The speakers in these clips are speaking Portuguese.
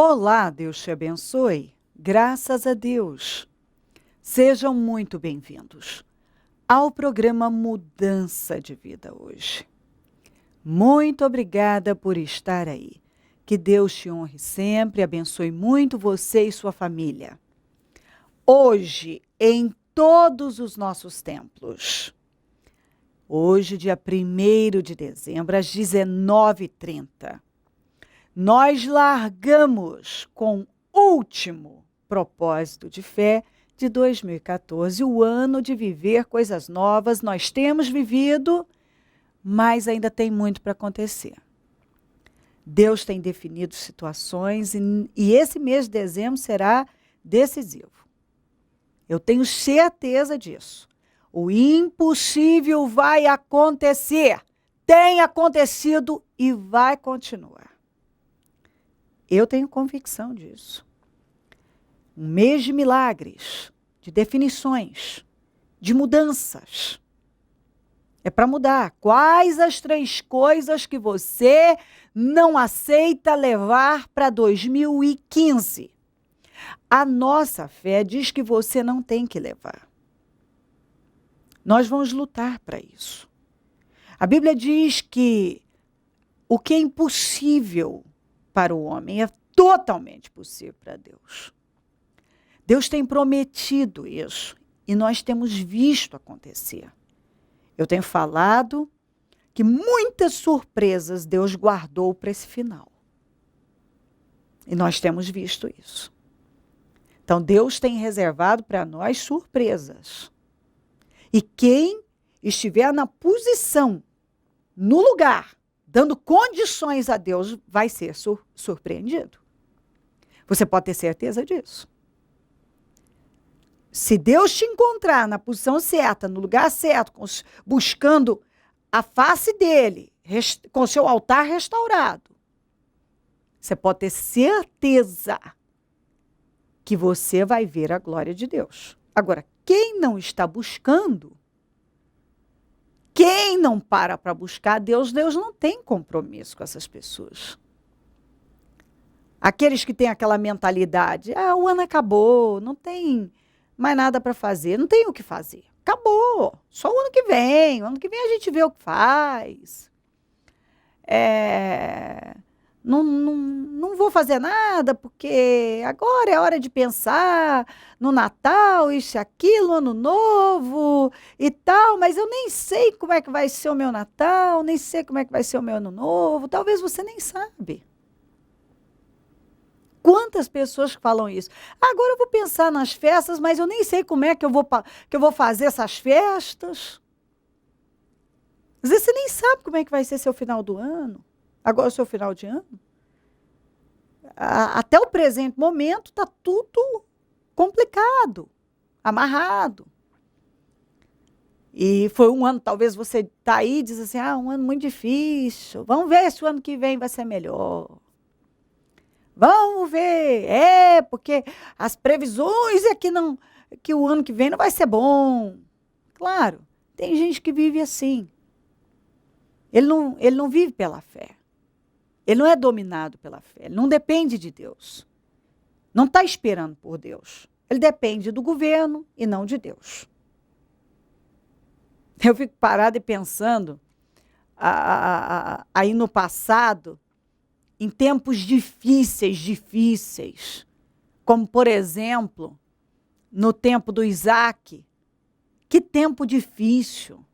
Olá, Deus te abençoe. Graças a Deus. Sejam muito bem-vindos ao programa Mudança de Vida hoje. Muito obrigada por estar aí. Que Deus te honre sempre, abençoe muito você e sua família. Hoje, em todos os nossos templos. Hoje, dia 1º de dezembro, às 19h30. Nós largamos com o último propósito de fé de 2014, o ano de viver coisas novas. Nós temos vivido, mas ainda tem muito para acontecer. Deus tem definido situações e esse mês de dezembro será decisivo. Eu tenho certeza disso. O impossível vai acontecer, tem acontecido e vai continuar. Eu tenho convicção disso. Um mês de milagres, de definições, de mudanças. É para mudar. Quais as 3 coisas que você não aceita levar para 2015? A nossa fé diz que você não tem que levar. Nós vamos lutar para isso. A Bíblia diz que o que é impossível para o homem é totalmente possível para Deus. Deus tem prometido isso e nós temos visto acontecer. Eu tenho falado que muitas surpresas Deus guardou para esse final. E nós temos visto isso. Então Deus tem reservado para nós surpresas. E quem estiver na posição, no lugar, dando condições a Deus, vai ser surpreendido. Você pode ter certeza disso. Se Deus te encontrar na posição certa, no lugar certo, buscando a face dele, com seu altar restaurado, você pode ter certeza que você vai ver a glória de Deus. Agora, quem não está buscando, quem não para buscar Deus, Deus não tem compromisso com essas pessoas. Aqueles que têm aquela mentalidade, o ano acabou, não tem mais nada para fazer, não tem o que fazer. Acabou, só o ano que vem a gente vê o que faz. Não vou fazer nada, porque agora é hora de pensar no Natal, isso e aquilo, Ano Novo e tal, mas eu nem sei como é que vai ser o meu Natal, nem sei como é que vai ser o meu Ano Novo, talvez você nem sabe. Quantas pessoas falam isso? Agora eu vou pensar nas festas, mas eu nem sei como é que eu vou fazer essas festas. Às vezes você nem sabe como é que vai ser seu final do ano. Agora, o seu final de ano. Até o presente momento está tudo complicado, amarrado. E foi um ano, talvez você está aí e diz assim, um ano muito difícil. Vamos ver se o ano que vem vai ser melhor. Vamos ver, porque as previsões é que o ano que vem não vai ser bom. Claro, tem gente que vive assim. Ele não vive pela fé. Ele não é dominado pela fé, ele não depende de Deus. Não está esperando por Deus. Ele depende do governo e não de Deus. Eu fico parada e pensando, aí no passado, em tempos difíceis, como, por exemplo, no tempo do Isaac. Que tempo difícil.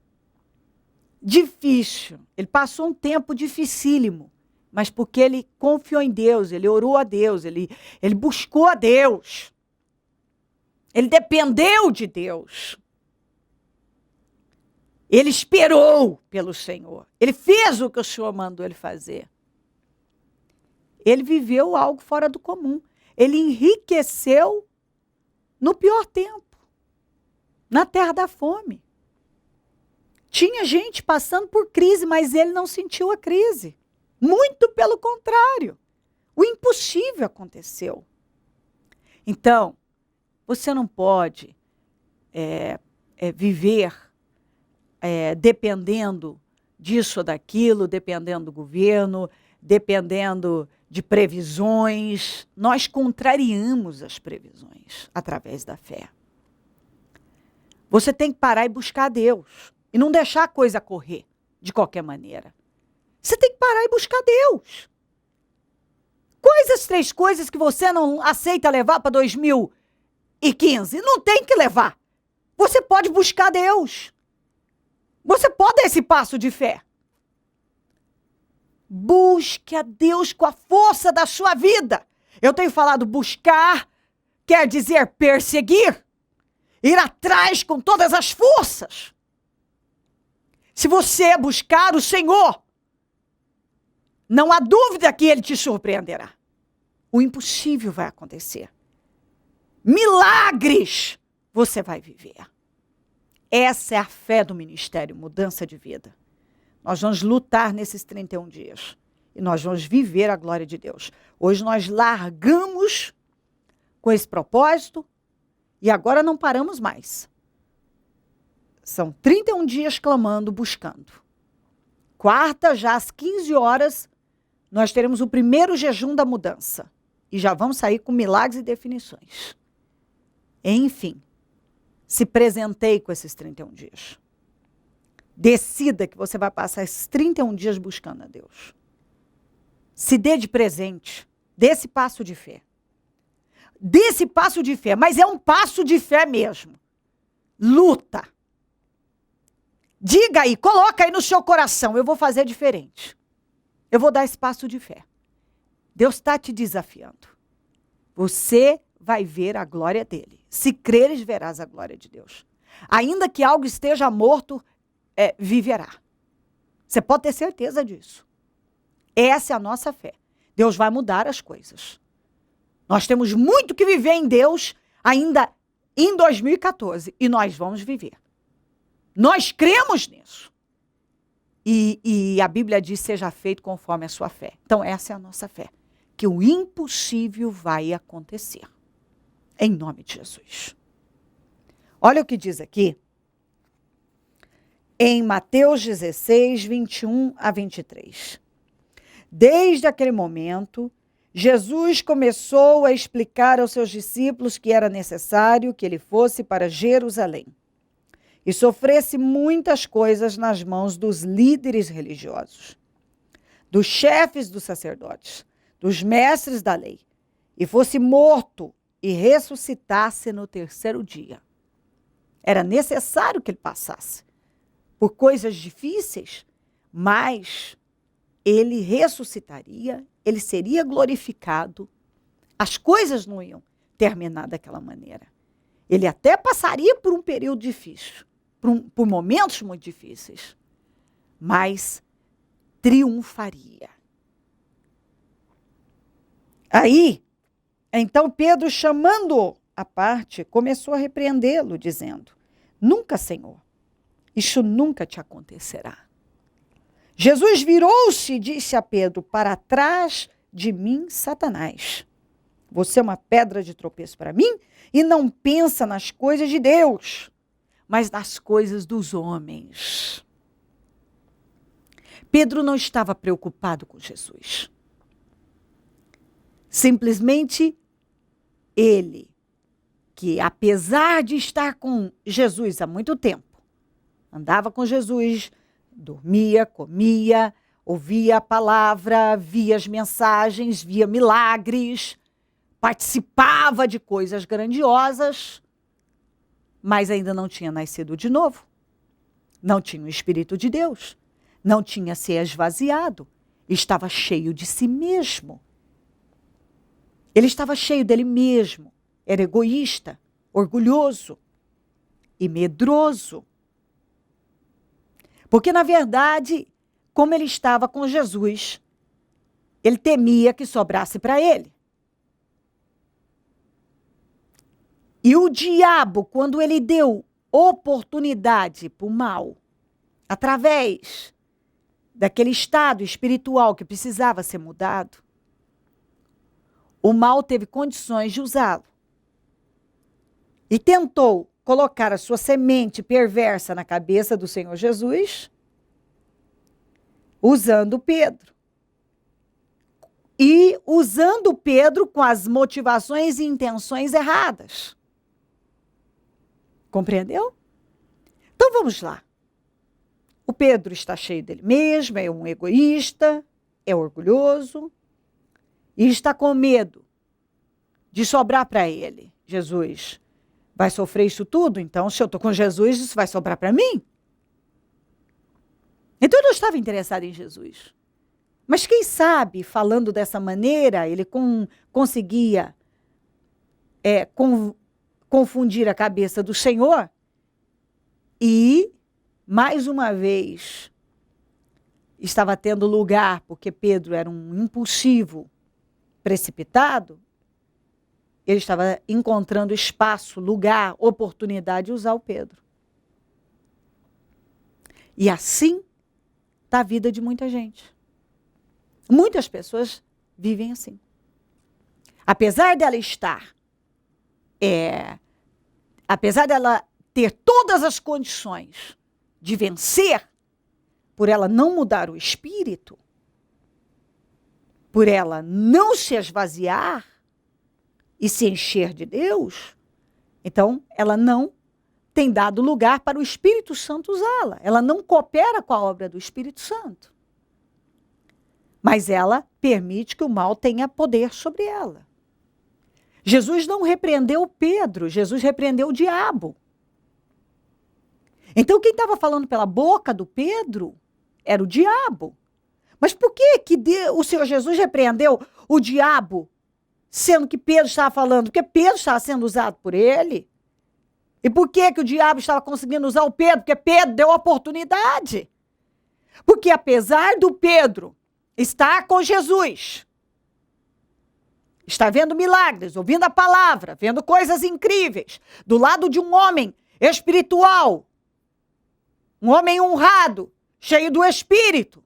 Difícil. Ele passou um tempo dificílimo, mas porque ele confiou em Deus, ele orou a Deus, ele buscou a Deus. Ele dependeu de Deus. Ele esperou pelo Senhor. Ele fez o que o Senhor mandou ele fazer. Ele viveu algo fora do comum. Ele enriqueceu no pior tempo, na terra da fome. Tinha gente passando por crise, mas ele não sentiu a crise. Muito pelo contrário. O impossível aconteceu. Então, você não pode viver dependendo disso ou daquilo, dependendo do governo, dependendo de previsões. Nós contrariamos as previsões através da fé. Você tem que parar e buscar Deus. E não deixar a coisa correr de qualquer maneira. Você tem que parar e buscar Deus. Quais as 3 coisas que você não aceita levar para 2015? Não tem que levar. Você pode buscar Deus. Você pode dar esse passo de fé. Busque a Deus com a força da sua vida. Eu tenho falado buscar, quer dizer perseguir. Ir atrás com todas as forças. Se você buscar o Senhor, não há dúvida que Ele te surpreenderá. O impossível vai acontecer. Milagres você vai viver. Essa é a fé do ministério, mudança de vida. Nós vamos lutar nesses 31 dias. E nós vamos viver a glória de Deus. Hoje nós largamos com esse propósito e agora não paramos mais. São 31 dias clamando, buscando. Quarta, já às 15 horas, nós teremos o primeiro jejum da mudança. E já vamos sair com milagres e definições. Enfim, se presenteie com esses 31 dias. Decida que você vai passar esses 31 dias buscando a Deus. Se dê de presente. Dê esse passo de fé. Dê esse passo de fé, mas é um passo de fé mesmo. Luta. Diga aí, coloca aí no seu coração, eu vou fazer diferente. Eu vou dar esse passo de fé. Deus está te desafiando. Você vai ver a glória dele. Se creres, verás a glória de Deus. Ainda que algo esteja morto, viverá. Você pode ter certeza disso. Essa é a nossa fé. Deus vai mudar as coisas. Nós temos muito que viver em Deus ainda em 2014. E nós vamos viver. Nós cremos nisso. E a Bíblia diz, seja feito conforme a sua fé. Então essa é a nossa fé. Que o impossível vai acontecer. Em nome de Jesus. Olha o que diz aqui. Em Mateus 16, 21 a 23. Desde aquele momento, Jesus começou a explicar aos seus discípulos que era necessário que ele fosse para Jerusalém e sofresse muitas coisas nas mãos dos líderes religiosos, dos chefes dos sacerdotes, dos mestres da lei, e fosse morto e ressuscitasse no 3º dia. Era necessário que ele passasse por coisas difíceis, mas ele ressuscitaria, ele seria glorificado, as coisas não iam terminar daquela maneira. Ele até passaria por um período difícil, por momentos muito difíceis, mas triunfaria. Aí, então Pedro, chamando-o à parte, começou a repreendê-lo, dizendo: nunca, Senhor, isso nunca te acontecerá. Jesus virou-se e disse a Pedro: para trás de mim, Satanás. Você é uma pedra de tropeço para mim e não pensa nas coisas de Deus, mas nas coisas dos homens. Pedro não estava preocupado com Jesus. Simplesmente ele, que apesar de estar com Jesus há muito tempo, andava com Jesus, dormia, comia, ouvia a palavra, via as mensagens, via milagres, participava de coisas grandiosas, mas ainda não tinha nascido de novo. Não tinha o Espírito de Deus. Não tinha se esvaziado. Estava cheio de si mesmo. Ele estava cheio dele mesmo. Era egoísta, orgulhoso e medroso. Porque, na verdade, como ele estava com Jesus, ele temia que sobrasse para ele. E o diabo, quando ele deu oportunidade para o mal, através daquele estado espiritual que precisava ser mudado, o mal teve condições de usá-lo. E tentou colocar a sua semente perversa na cabeça do Senhor Jesus, usando Pedro. e usando Pedro com as motivações e intenções erradas. Compreendeu? Então vamos lá. O Pedro está cheio dele mesmo, é um egoísta, é orgulhoso e está com medo de sobrar para ele. Jesus vai sofrer isso tudo, então se eu estou com Jesus, isso vai sobrar para mim? Então ele não estava interessado em Jesus. Mas quem sabe, falando dessa maneira, ele conseguia confundir a cabeça do Senhor e, mais uma vez, estava tendo lugar, porque Pedro era um impulsivo, precipitado, ele estava encontrando espaço, lugar, oportunidade de usar o Pedro. E assim está a vida de muita gente. Muitas pessoas vivem assim. Apesar dela apesar dela ter todas as condições de vencer, por ela não mudar o espírito, por ela não se esvaziar e se encher de Deus, então ela não tem dado lugar para o Espírito Santo usá-la. Ela não coopera com a obra do Espírito Santo. Mas ela permite que o mal tenha poder sobre ela. Jesus não repreendeu Pedro, Jesus repreendeu o diabo. Então quem estava falando pela boca do Pedro era o diabo. Mas por que o Senhor Jesus repreendeu o diabo, sendo que Pedro estava falando? Porque Pedro estava sendo usado por ele. E por que o diabo estava conseguindo usar o Pedro? Porque Pedro deu oportunidade. Porque apesar do Pedro estar com Jesus, está vendo milagres, ouvindo a palavra, vendo coisas incríveis, do lado de um homem espiritual, um homem honrado, cheio do Espírito,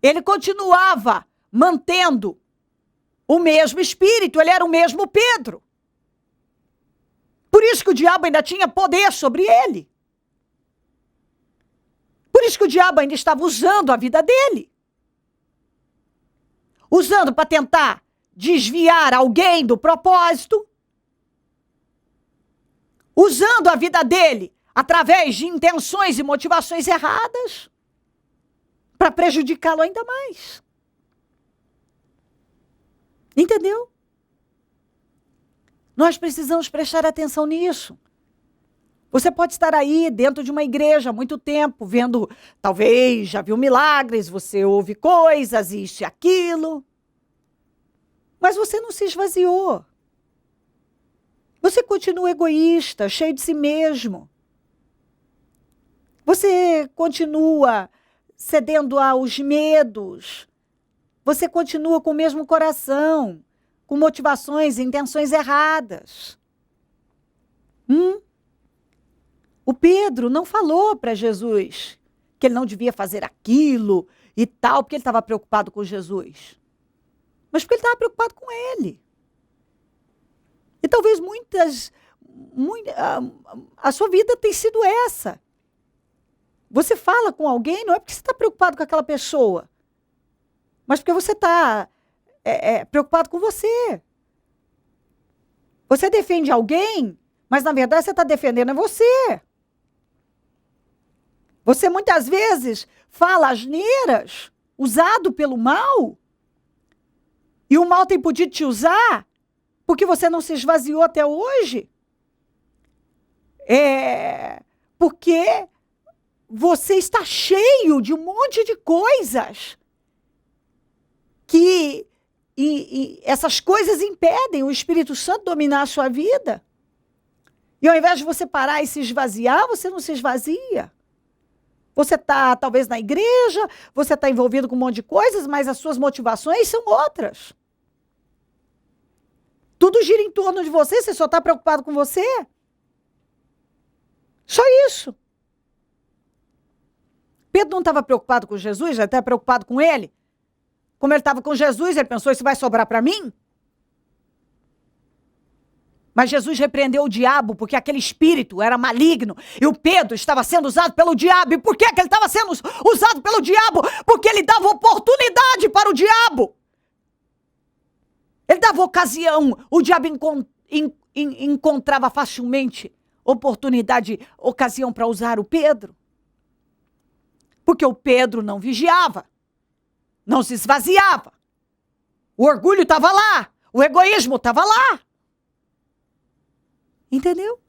ele continuava mantendo o mesmo espírito, ele era o mesmo Pedro. Por isso que o diabo ainda tinha poder sobre ele. Por isso que o diabo ainda estava usando a vida dele. Usando para tentar desviar alguém do propósito. Usando a vida dele através de intenções e motivações erradas para prejudicá-lo ainda mais. Entendeu? Nós precisamos prestar atenção nisso. Você pode estar aí dentro de uma igreja há muito tempo, vendo, talvez, já viu milagres, você ouve coisas, isso e aquilo. Mas você não se esvaziou. Você continua egoísta, cheio de si mesmo. Você continua cedendo aos medos. Você continua com o mesmo coração, com motivações e intenções erradas. O Pedro não falou para Jesus que ele não devia fazer aquilo e tal, porque ele estava preocupado com Jesus. Mas porque ele estava preocupado com ele. E talvez a sua vida tem sido essa. Você fala com alguém, não é porque você está preocupado com aquela pessoa, mas porque você está preocupado com você. Você defende alguém, mas na verdade você está defendendo você. Você muitas vezes fala asneiras, usado pelo mal, e o mal tem podido te usar porque você não se esvaziou até hoje. Porque você está cheio de um monte de coisas que essas coisas impedem o Espírito Santo dominar a sua vida. E ao invés de você parar e se esvaziar, você não se esvazia. Você está, talvez, na igreja, você está envolvido com um monte de coisas, mas as suas motivações são outras. Tudo gira em torno de você só está preocupado com você. Só isso. Pedro não estava preocupado com Jesus, já estava preocupado com ele. Como ele estava com Jesus, ele pensou, isso vai sobrar para mim? Mas Jesus repreendeu o diabo porque aquele espírito era maligno e o Pedro estava sendo usado pelo diabo. E por que ele estava sendo usado pelo diabo? Porque ele dava oportunidade para o diabo Ele dava ocasião, o diabo encontrava facilmente oportunidade, ocasião para usar o Pedro. Porque o Pedro não vigiava, não se esvaziava. O orgulho estava lá, o egoísmo estava lá. Entendeu?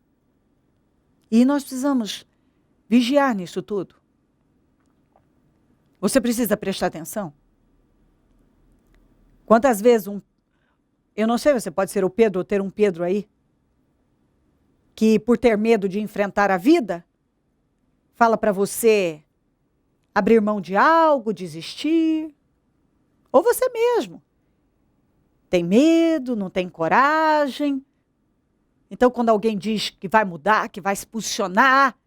E nós precisamos vigiar nisso tudo. Você precisa prestar atenção. Quantas vezes eu não sei, você pode ser o Pedro ou ter um Pedro aí, que por ter medo de enfrentar a vida, fala para você abrir mão de algo, desistir. Ou você mesmo. Tem medo, não tem coragem. Então, quando alguém diz que vai mudar, que vai se posicionar,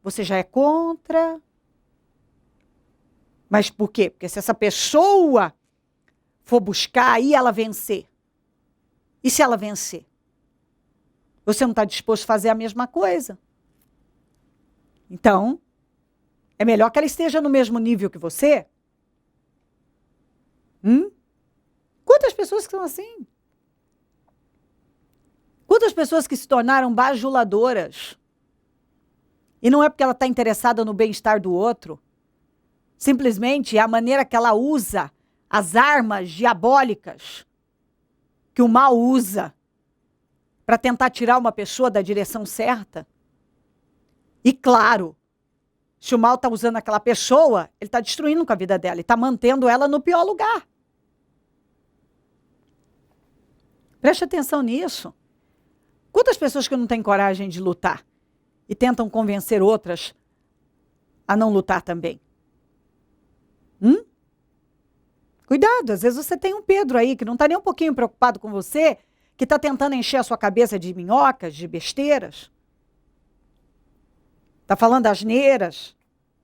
você já é contra. Mas por quê? Porque se essa pessoa for buscar, aí ela vencer. E se ela vencer? Você não está disposto a fazer a mesma coisa? Então, é melhor que ela esteja no mesmo nível que você? Quantas pessoas que são assim? Quantas pessoas que se tornaram bajuladoras? E não é porque ela está interessada no bem-estar do outro. Simplesmente é a maneira que ela usa as armas diabólicas que o mal usa para tentar tirar uma pessoa da direção certa. E claro, se o mal está usando aquela pessoa, ele está destruindo com a vida dela, ele está mantendo ela no pior lugar. Preste atenção nisso. Quantas pessoas que não têm coragem de lutar e tentam convencer outras a não lutar também? Cuidado, às vezes você tem um Pedro aí que não está nem um pouquinho preocupado com você, que está tentando encher a sua cabeça de minhocas, de besteiras. Está falando asneiras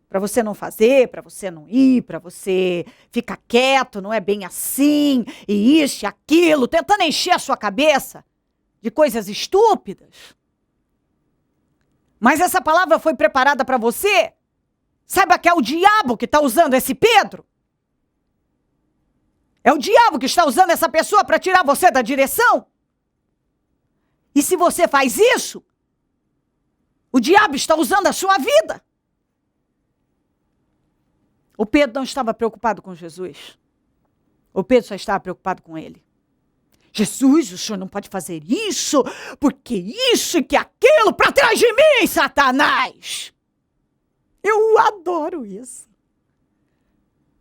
para você não fazer, para você não ir, para você ficar quieto, não é bem assim, e isso e aquilo, tentando encher a sua cabeça de coisas estúpidas. Mas essa palavra foi preparada para você? Saiba que é o diabo que está usando esse Pedro. É o diabo que está usando essa pessoa para tirar você da direção. E se você faz isso, o diabo está usando a sua vida. O Pedro não estava preocupado com Jesus. O Pedro só estava preocupado com ele. Jesus, o senhor não pode fazer isso, porque isso e que aquilo, para trás de mim, Satanás. Eu adoro isso.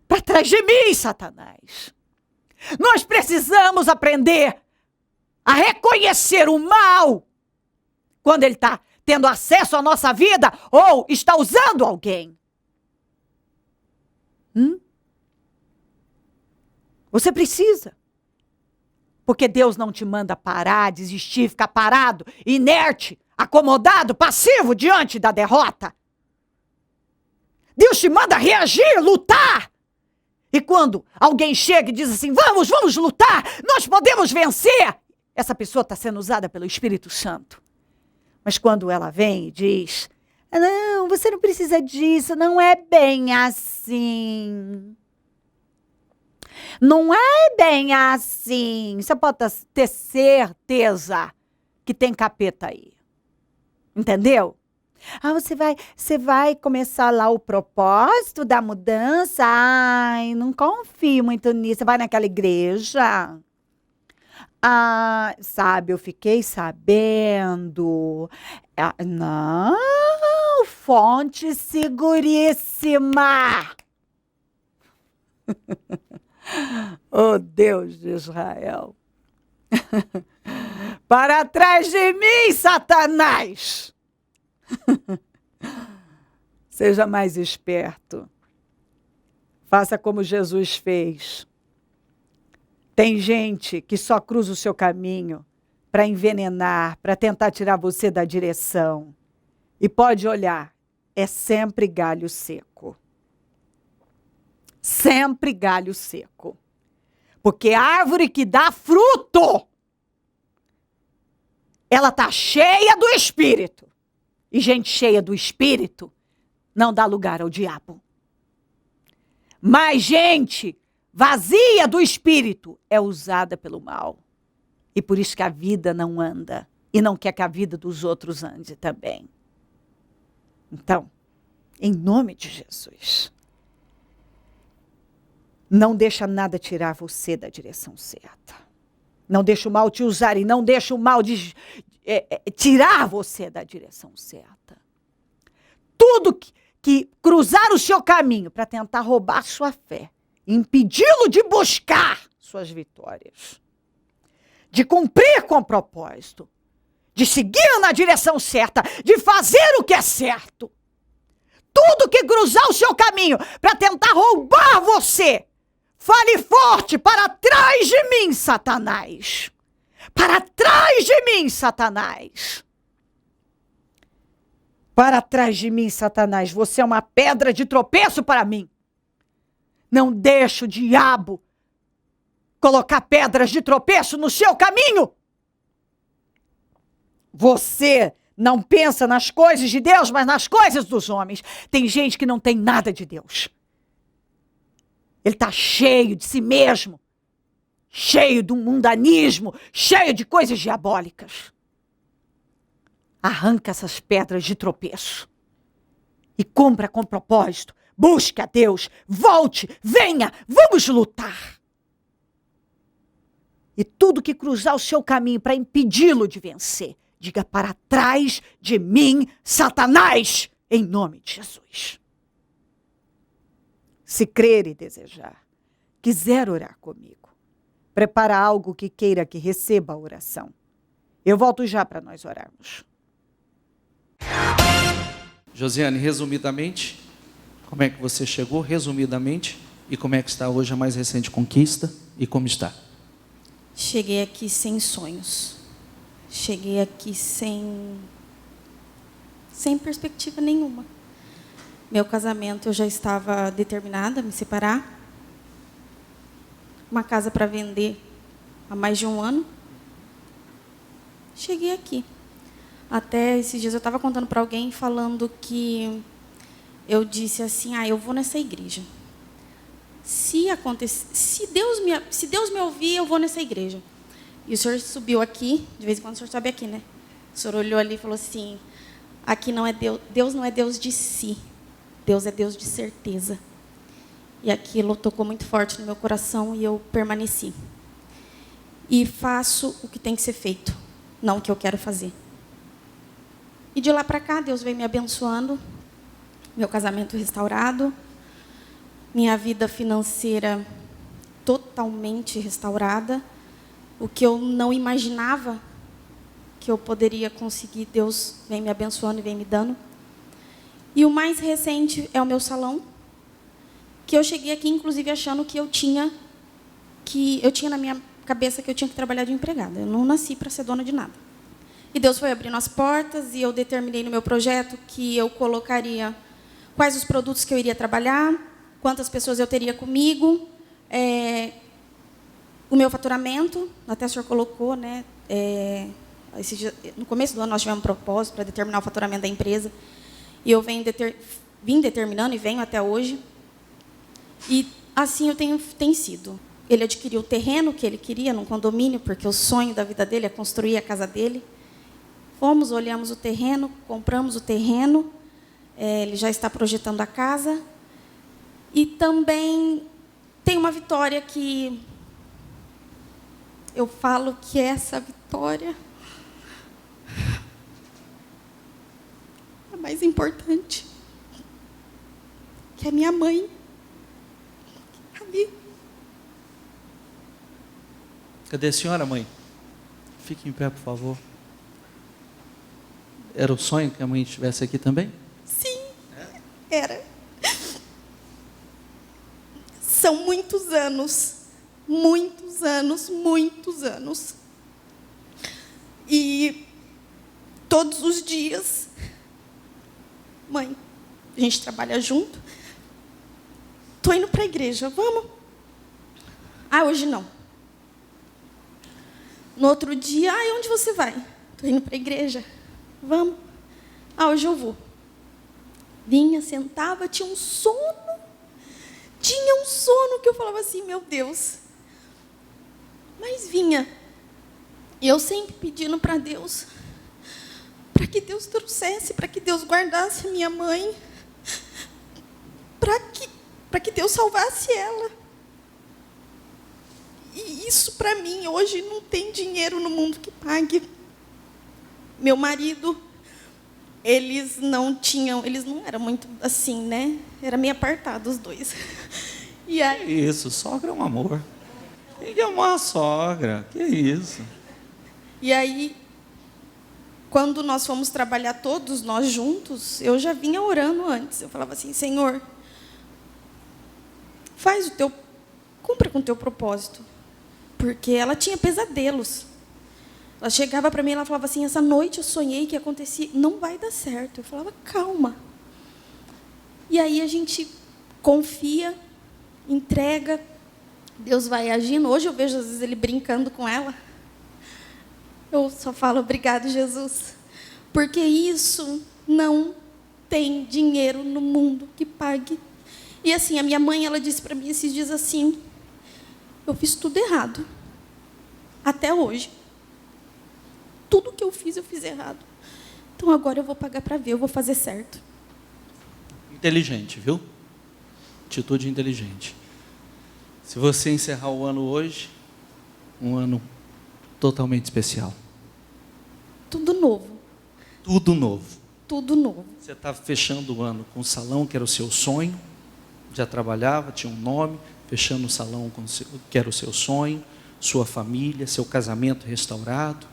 Para trás de mim, Satanás. Nós precisamos aprender a reconhecer o mal quando ele está tendo acesso à nossa vida ou está usando alguém. Você precisa. Porque Deus não te manda parar, desistir, ficar parado, inerte, acomodado, passivo diante da derrota. Deus te manda reagir, lutar. E quando alguém chega e diz assim, vamos lutar, nós podemos vencer. Essa pessoa está sendo usada pelo Espírito Santo. Mas quando ela vem e diz, não, você não precisa disso, não é bem assim. Não é bem assim. Você pode ter certeza que tem capeta aí. Entendeu? Você vai começar lá o propósito da mudança? Ai, não confio muito nisso. Você vai naquela igreja? Sabe, eu fiquei sabendo. Não, fonte seguríssima. Oh, Deus de Israel. Para trás de mim, Satanás. Seja mais esperto. Faça como Jesus fez. Tem gente que só cruza o seu caminho para envenenar, para tentar tirar você da direção. E pode olhar, é sempre galho seco. Sempre galho seco. Porque a árvore que dá fruto, ela está cheia do Espírito. E gente cheia do Espírito não dá lugar ao diabo. Mas gente vazia do Espírito é usada pelo mal. E por isso que a vida não anda. E não quer que a vida dos outros ande também. Então, em nome de Jesus, não deixa nada tirar você da direção certa. Não deixa o mal te usar e não deixa o mal tirar você da direção certa. Tudo que cruzar o seu caminho para tentar roubar sua fé, impedi-lo de buscar suas vitórias, de cumprir com o propósito, de seguir na direção certa, de fazer o que é certo. Tudo que cruzar o seu caminho para tentar roubar você, fale forte: para trás de mim, Satanás. Para trás de mim, Satanás. Para trás de mim, Satanás. Você é uma pedra de tropeço para mim. Não deixe o diabo colocar pedras de tropeço no seu caminho. Você não pensa nas coisas de Deus, mas nas coisas dos homens. Tem gente que não tem nada de Deus. Ele está cheio de si mesmo, cheio de um mundanismo, cheio de coisas diabólicas. Arranca essas pedras de tropeço e cumpra com propósito. Busque a Deus, volte, venha, vamos lutar. E tudo que cruzar o seu caminho para impedi-lo de vencer, diga: para trás de mim, Satanás, em nome de Jesus. Se crer e desejar, quiser orar comigo, prepara algo que queira que receba a oração. Eu volto já para nós orarmos. Josiane, resumidamente, como é que você chegou, resumidamente, e como é que está hoje a mais recente conquista e como está? Cheguei aqui sem sonhos. Cheguei aqui sem perspectiva nenhuma. Meu casamento, eu já estava determinada a me separar. Uma casa para vender há mais de um ano. Cheguei aqui. Até esses dias eu estava contando para alguém, falando que eu disse assim: eu vou nessa igreja. Se Deus me ouvir, eu vou nessa igreja. E o senhor subiu aqui, de vez em quando o senhor sobe aqui, né? O senhor olhou ali e falou assim: aqui não é Deus não é Deus de si, Deus é Deus de certeza. E aquilo tocou muito forte no meu coração e eu permaneci. E faço o que tem que ser feito, não o que eu quero fazer. E de lá para cá, Deus veio me abençoando, meu casamento restaurado, minha vida financeira totalmente restaurada. O que eu não imaginava que eu poderia conseguir, Deus vem me abençoando e vem me dando. E o mais recente é o meu salão, que eu cheguei aqui, inclusive, achando que eu tinha na minha cabeça que eu tinha que trabalhar de empregada. Eu não nasci para ser dona de nada. E Deus foi abrindo as portas e eu determinei no meu projeto que eu colocaria quais os produtos que eu iria trabalhar, quantas pessoas eu teria comigo, o meu faturamento, até o senhor colocou, né? No começo do ano nós tivemos um propósito para determinar o faturamento da empresa. E eu vim determinando e venho até hoje. E assim tem sido. Ele adquiriu o terreno que ele queria, num condomínio, porque o sonho da vida dele é construir a casa dele. Fomos, olhamos o terreno, compramos o terreno. Ele já está projetando a casa. E também tem uma vitória que eu falo que essa vitória é a mais importante, que é minha mãe, Rabi. Cadê a senhora, mãe? Fique em pé, por favor. Era o sonho que a mãe estivesse aqui também? Sim, era. São muitos anos. Muitos anos, muitos anos. E todos os dias, mãe, a gente trabalha junto. Tô indo para a igreja, vamos? Hoje não. No outro dia, onde você vai? Tô indo para a igreja. Vamos? Hoje eu vou. Vinha, sentava, tinha um sono. Tinha um sono que eu falava assim: meu Deus. Mas vinha. E eu sempre pedindo para Deus, para que Deus trouxesse, para que Deus guardasse a minha mãe, para que Deus salvasse ela. E isso para mim hoje não tem dinheiro no mundo que pague. Meu marido, eles não eram muito assim, né? Era meio apartado os dois. E aí, Isso, sogra é um amor. Tem que amar a sogra, que isso. E aí, quando nós fomos trabalhar todos nós juntos, eu já vinha orando antes. Eu falava assim, Senhor, cumpra com o teu propósito. Porque ela tinha pesadelos. Ela chegava para mim e ela falava assim, essa noite eu sonhei que acontecia, não vai dar certo. Eu falava, calma. E aí a gente confia, entrega, Deus vai agindo. Hoje eu vejo, às vezes, ele brincando com ela. Eu só falo, obrigado, Jesus. Porque isso não tem dinheiro no mundo que pague. E assim, a minha mãe, ela disse para mim esses dias assim, eu fiz tudo errado. Até hoje. Tudo que eu fiz errado. Então agora eu vou pagar para ver, eu vou fazer certo. Inteligente, viu? Atitude inteligente. Se você encerrar o ano hoje, um ano totalmente especial. Tudo novo. Tudo novo. Tudo novo. Você está fechando o ano com o salão que era o seu sonho, já trabalhava, tinha um nome, fechando o salão que era o seu sonho, sua família, seu casamento restaurado,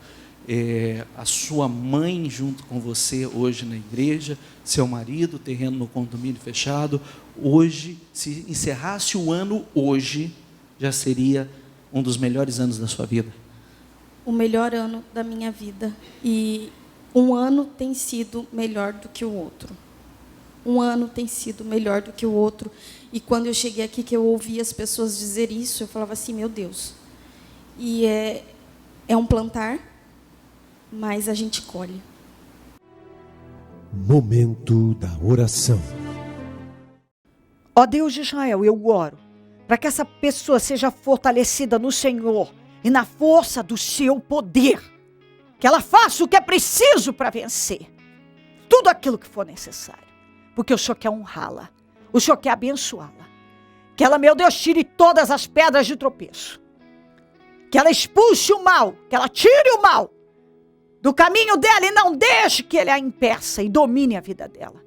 a sua mãe junto com você hoje na igreja, seu marido, terreno no condomínio fechado. Hoje, se encerrasse o ano hoje, já seria um dos melhores anos da sua vida. O melhor ano da minha vida. E um ano tem sido melhor do que o outro. Um ano tem sido melhor do que o outro. E quando eu cheguei aqui, que eu ouvi as pessoas dizer isso, eu falava assim, meu Deus. E é um plantar, mas a gente colhe. Momento da oração. Ó Deus de Israel, eu oro para que essa pessoa seja fortalecida no Senhor e na força do seu poder. Que ela faça o que é preciso para vencer. Tudo aquilo que for necessário. Porque o Senhor quer honrá-la. O Senhor quer abençoá-la. Que ela, meu Deus, tire todas as pedras de tropeço. Que ela expulse o mal. Que ela tire o mal do caminho dela e não deixe que ele a impeça e domine a vida dela.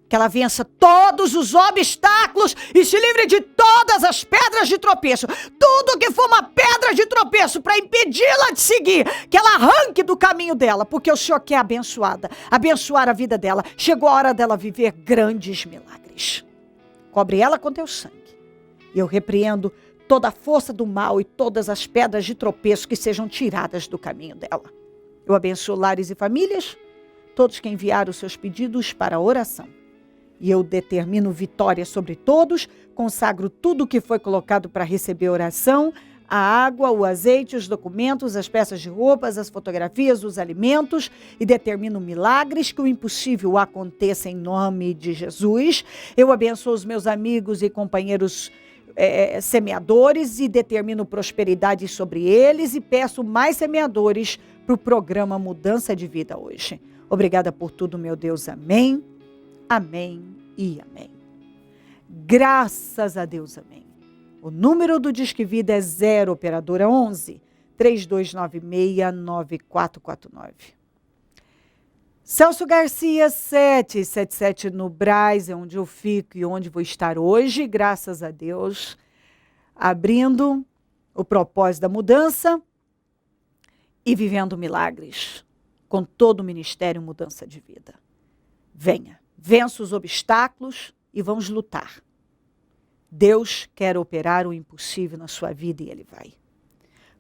Que ela vença todos os obstáculos e se livre de todas as pedras de tropeço. Tudo que for uma pedra de tropeço para impedi-la de seguir, que ela arranque do caminho dela, porque o Senhor quer abençoada, abençoar a vida dela. Chegou a hora dela viver grandes milagres. Cobre ela com teu sangue. E eu repreendo toda a força do mal e todas as pedras de tropeço que sejam tiradas do caminho dela. Eu abençoo lares e famílias, todos que enviaram os seus pedidos para a oração. E eu determino vitória sobre todos, consagro tudo o que foi colocado para receber oração, a água, o azeite, os documentos, as peças de roupas, as fotografias, os alimentos, e determino milagres, que o impossível aconteça em nome de Jesus. Eu abençoo os meus amigos e companheiros semeadores e determino prosperidade sobre eles e peço mais semeadores para o programa Mudança de Vida hoje. Obrigada por tudo, meu Deus. Amém. Amém e amém. Graças a Deus, amém. O número do Disque Vida é 0 operadora 11 3296 9449. Celso Garcia 777 no Brás, é onde eu fico e onde vou estar hoje, graças a Deus, abrindo o propósito da mudança e vivendo milagres com todo o Ministério Mudança de Vida. Venha. Vença os obstáculos e vamos lutar. Deus quer operar o impossível na sua vida e Ele vai.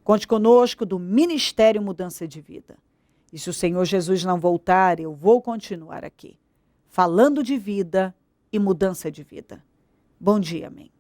Conte conosco do Ministério Mudança de Vida. E se o Senhor Jesus não voltar, eu vou continuar aqui, falando de vida e mudança de vida. Bom dia, amém.